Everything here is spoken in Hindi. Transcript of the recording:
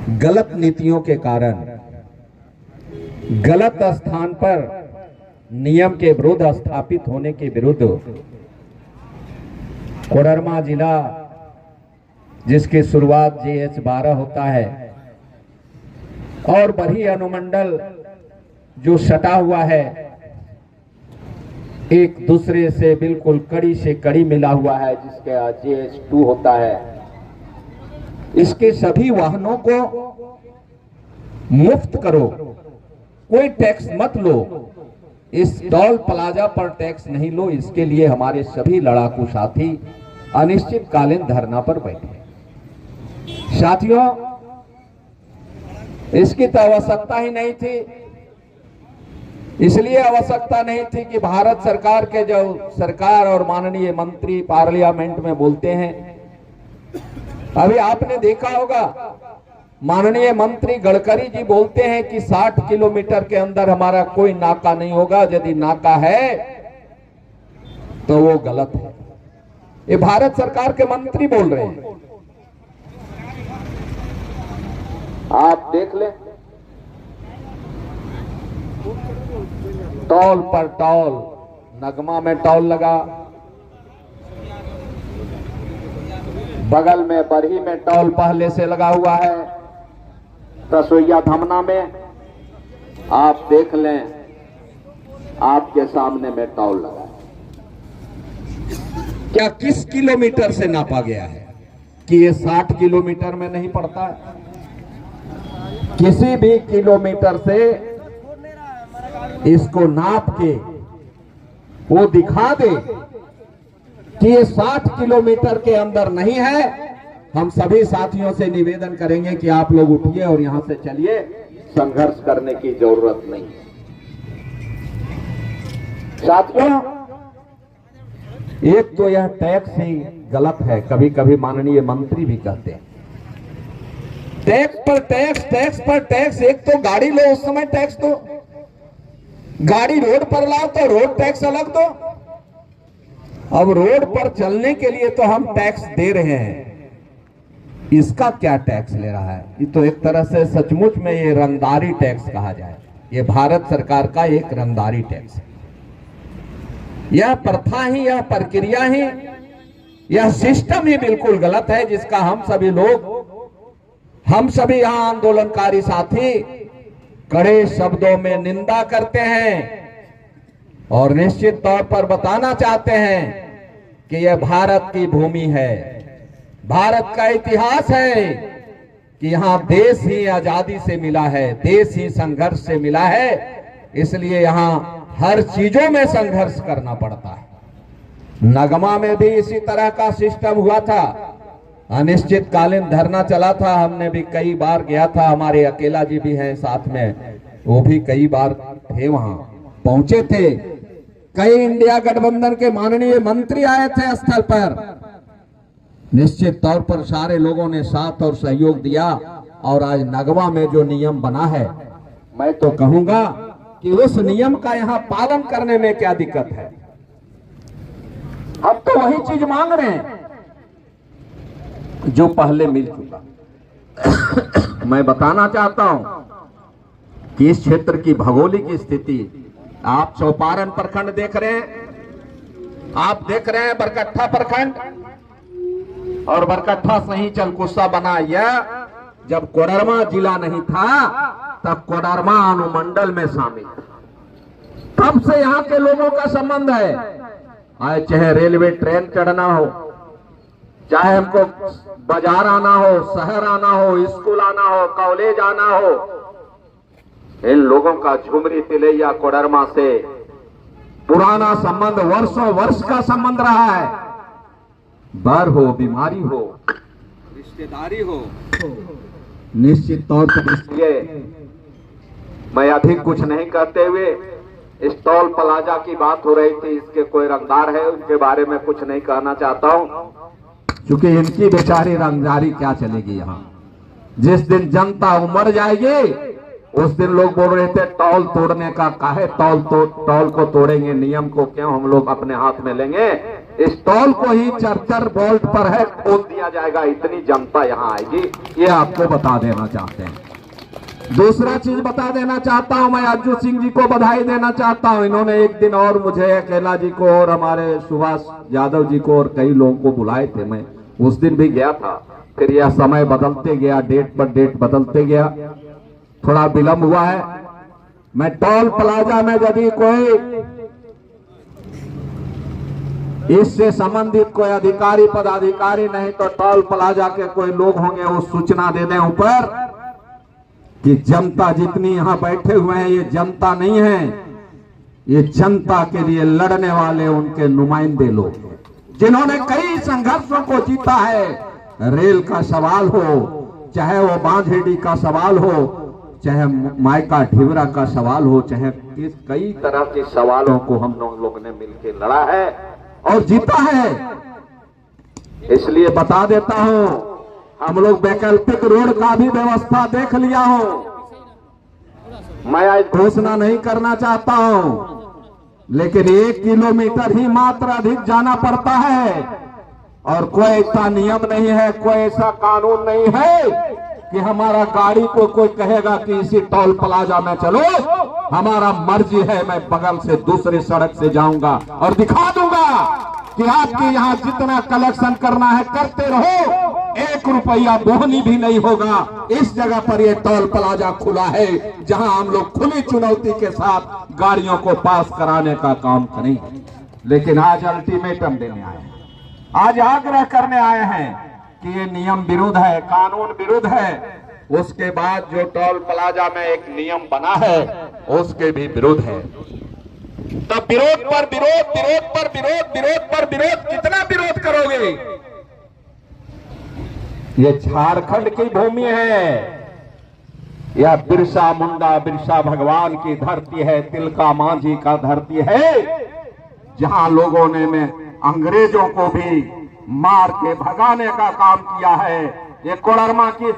गलत नीतियों के कारण गलत स्थान पर नियम के विरुद्ध स्थापित होने के विरुद्ध कोडरमा जिला, जिसकी शुरुआत JH-12 होता है, और बरही अनुमंडल जो सटा हुआ है, एक दूसरे से बिल्कुल कड़ी से कड़ी मिला हुआ है, जिसका JH-2 होता है, इसके सभी वाहनों को मुफ्त करो, कोई टैक्स मत लो, इस टोल प्लाजा पर टैक्स नहीं लो। इसके लिए हमारे सभी लड़ाकू साथी अनिश्चितकालीन धरना पर बैठे। साथियों, इसकी तो आवश्यकता ही नहीं थी। इसलिए आवश्यकता नहीं थी कि भारत सरकार के जो सरकार और माननीय मंत्री पार्लियामेंट में बोलते हैं, अभी आपने देखा होगा माननीय मंत्री गडकरी जी बोलते हैं कि 60 किलोमीटर के अंदर हमारा कोई नाका नहीं होगा, यदि नाका है तो वो गलत है। ये भारत सरकार के मंत्री बोल रहे हैं, आप देख लें। टोल पर टोल, नगमा में टोल लगा, बगल में बरही में टोल पहले से लगा हुआ है, तसोइया धमना में आप देख लें, आपके सामने में टोल लगा। क्या किस किलोमीटर से नापा गया है कि ये 60 किलोमीटर में नहीं पड़ता है? किसी भी किलोमीटर से इसको नाप के वो दिखा दे कि ये 60 किलोमीटर के अंदर नहीं है। हम सभी साथियों से निवेदन करेंगे कि आप लोग उठिए और यहां से चलिए, संघर्ष करने की जरूरत नहीं। साथियों, एक तो यह टैक्स ही गलत है, कभी कभी माननीय मंत्री भी कहते हैं टैक्स पर टैक्स, टैक्स पर टैक्स। एक तो गाड़ी लो उस समय टैक्स दो, गाड़ी रोड पर लाओ तो रोड टैक्स अलग दो। अब रोड पर चलने के लिए तो हम टैक्स दे रहे हैं, इसका क्या टैक्स ले रहा है? ये तो एक तरह से सचमुच में ये रंगदारी टैक्स कहा जाए। ये भारत सरकार का एक रंगदारी टैक्स है। यह प्रथा ही, यह प्रक्रिया ही, यह सिस्टम ही बिल्कुल गलत है, जिसका हम सभी लोग, हम सभी यहां आंदोलनकारी साथी कड़े शब्दों में निंदा करते हैं और निश्चित तौर पर बताना चाहते हैं कि यह भारत की भूमि है, भारत का इतिहास है कि यहां देश ही आजादी से मिला है, देश ही संघर्ष से मिला है। इसलिए यहां हर चीजों में संघर्ष करना पड़ता है। नगमा में भी इसी तरह का सिस्टम हुआ था, अनिश्चितकालीन धरना चला था, हमने भी कई बार गया था, हमारे अकेला जी भी हैं साथ में, वो भी कई बार थे, वहां पहुंचे थे। कई इंडिया गठबंधन के माननीय मंत्री आए थे स्थल पर। निश्चित तौर पर सारे लोगों ने साथ और सहयोग दिया और आज नगवा में जो नियम बना है, मैं तो कहूंगा कि उस नियम का यहां पालन करने में क्या दिक्कत है? हम तो वही चीज मांग रहे हैं जो पहले मिल चुका। मैं बताना चाहता हूं कि इस क्षेत्र की भौगोलिक स्थिति, आप चौपारण प्रखंड देख रहे हैं, आप देख रहे हैं बरकट्ठा प्रखंड, और बरकट्ठा से ही चलकुस्सा बना। यह जब कोडरमा जिला नहीं था तब कोडरमा अनुमंडल में शामिल था, तब से यहां के लोगों का संबंध है। आए चाहे रेलवे ट्रेन चढ़ना हो, चाहे हमको बाजार आना हो, शहर आना हो, स्कूल आना हो, कॉलेज आना हो, इन लोगों का झुमरी तिलैया कोडरमा से पुराना संबंध, वर्षों वर्ष का संबंध रहा है। बर हो, बीमारी हो, रिश्तेदारी हो, निश्चित तौर पर। इसलिए मैं अधिक कुछ नहीं कहते हुए, इस टोल प्लाजा की बात हो रही थी, इसके कोई रंगदार है, उनके बारे में कुछ नहीं कहना चाहता हूं, क्योंकि इनकी बेचारी रंगदारी क्या चलेगी यहाँ। जिस दिन जनता उमड़ जाएगी उस दिन लोग बोल रहे थे टोल तोड़ने का, काहे टोल को तोड़ेंगे, नियम को क्यों हम लोग अपने हाथ में लेंगे। इस टोल को ही 74 वोल्ट पर है खोल दिया जाएगा, इतनी जनता यहाँ आएगी, ये आपको बता देना चाहते हैं। दूसरा चीज बता देना चाहता हूं, मैं अज्जू सिंह जी को बधाई देना चाहता हूं। इन्होंने एक दिन और मुझे, अकेला जी को और हमारे सुभाष यादव जी को और कई लोगों को बुलाए थे। मैं उस दिन भी गया था, फिर यह समय बदलते गया, डेट पर डेट बदलते गया, थोड़ा विलंब हुआ है। मैं टोल प्लाजा में यदि कोई इससे संबंधित कोई अधिकारी पदाधिकारी नहीं तो टोल प्लाजा के कोई लोग होंगे, वो सूचना दे दें ऊपर कि जनता जितनी यहां बैठे हुए हैं ये जनता नहीं है, ये जनता के लिए लड़ने वाले उनके नुमाइंदे लोग, जिन्होंने कई संघर्षों को जीता है। रेल का सवाल हो, चाहे वो बांधेड़ी का सवाल हो, चाहे मायका ढिवरा का सवाल हो, चाहे कई तरह के सवालों को हम लोगों ने मिलकर लड़ा है और जीता है। इसलिए बता देता हूं, हम लोग वैकल्पिक रोड का भी व्यवस्था देख लिया हूं। मैं आज घोषणा नहीं करना चाहता हूं, लेकिन 1 किलोमीटर ही मात्र अधिक जाना पड़ता है और कोई ऐसा नियम नहीं है, कोई ऐसा कानून नहीं है कि हमारा गाड़ी को कोई कहेगा कि इसी टोल प्लाजा में चलो। हमारा मर्जी है, मैं बगल से दूसरी सड़क से जाऊंगा और दिखा दूंगा कि आपके यहाँ जितना कलेक्शन करना है करते रहो, 1 रुपया बोहनी भी नहीं होगा। इस जगह पर ये टोल प्लाजा खुला है जहां हम लोग खुली चुनौती के साथ गाड़ियों को पास कराने का काम करेंगे। लेकिन आज अल्टीमेटम देने आए हैं, आज आग्रह करने आए हैं कि ये नियम विरुद्ध है, कानून विरुद्ध है। उसके बाद जो टोल प्लाजा में एक नियम बना है उसके भी विरुद्ध है। तो विरोध पर विरोध, विरोध पर विरोध, विरोध पर विरोध, कितना विरोध करोगे? ये झारखंड की भूमि है, यह बिरसा मुंडा, बिरसा भगवान की धरती है, तिलका मांझी का धरती है, जहां लोगों ने में अंग्रेजों को भी मार के भगाने का काम किया है। ये कोडरमा की